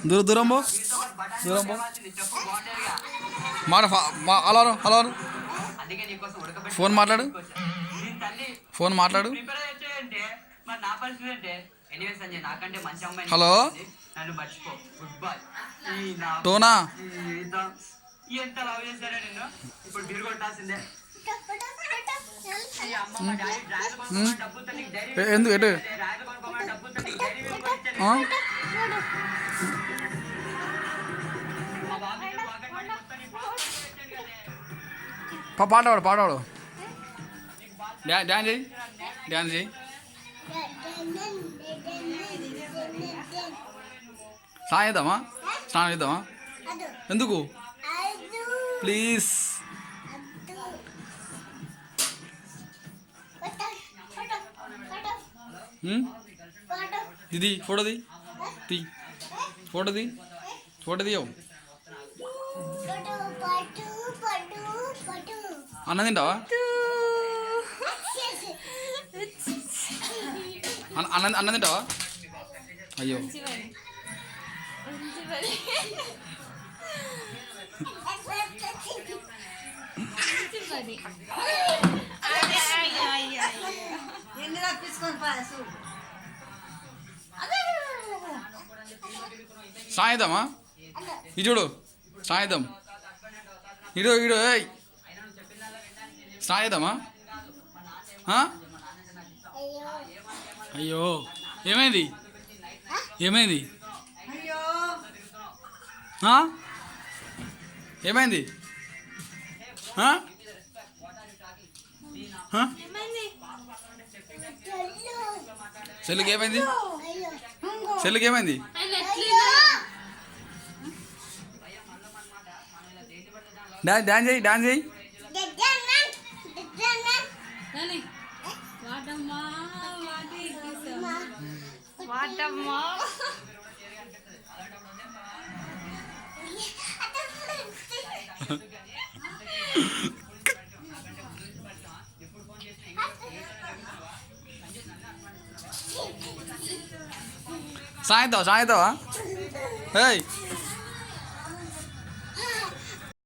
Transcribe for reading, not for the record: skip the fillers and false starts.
దూరం దూరం పో, దూరం పో. మాట హలో హలో, ఫోన్ మాట్లాడు, ఫోన్ మాట్లాడు. హలో టోనా, ఎంత లవ్ చేశారా నిన్ను? ఇప్పుడు బీరు కొట్టాల్సిందే. ఎందుకు ఎటు పాడవాడు పాడవాడు, డ్యాన్స్ చేయి, డ్యాన్స్ చేయి. స్నానం చేద్దామా, స్నానం చేద్దామా? ఎందుకు ప్లీజ్? ఇది ఫోటో తీ, తీ ఫోటో తీ, ఫోటో తీయవు. అన్నం తింటావా? అన్నం తింటావా? అయ్యో సాయిద్దామా? ఇది చూడు, సాయిద్దాం. ఇడు ఇడు సాయిద్దామా? అయ్యో ఏమైంది, ఏమైంది, ఏమైంది? సెల్లుకి ఏమైంది, సెల్లుకి ఏమైంది? డాన్స్ చేయి, డాన్స్ చేయి. సాయంత్రం సాయంత్రమా? ఏయ్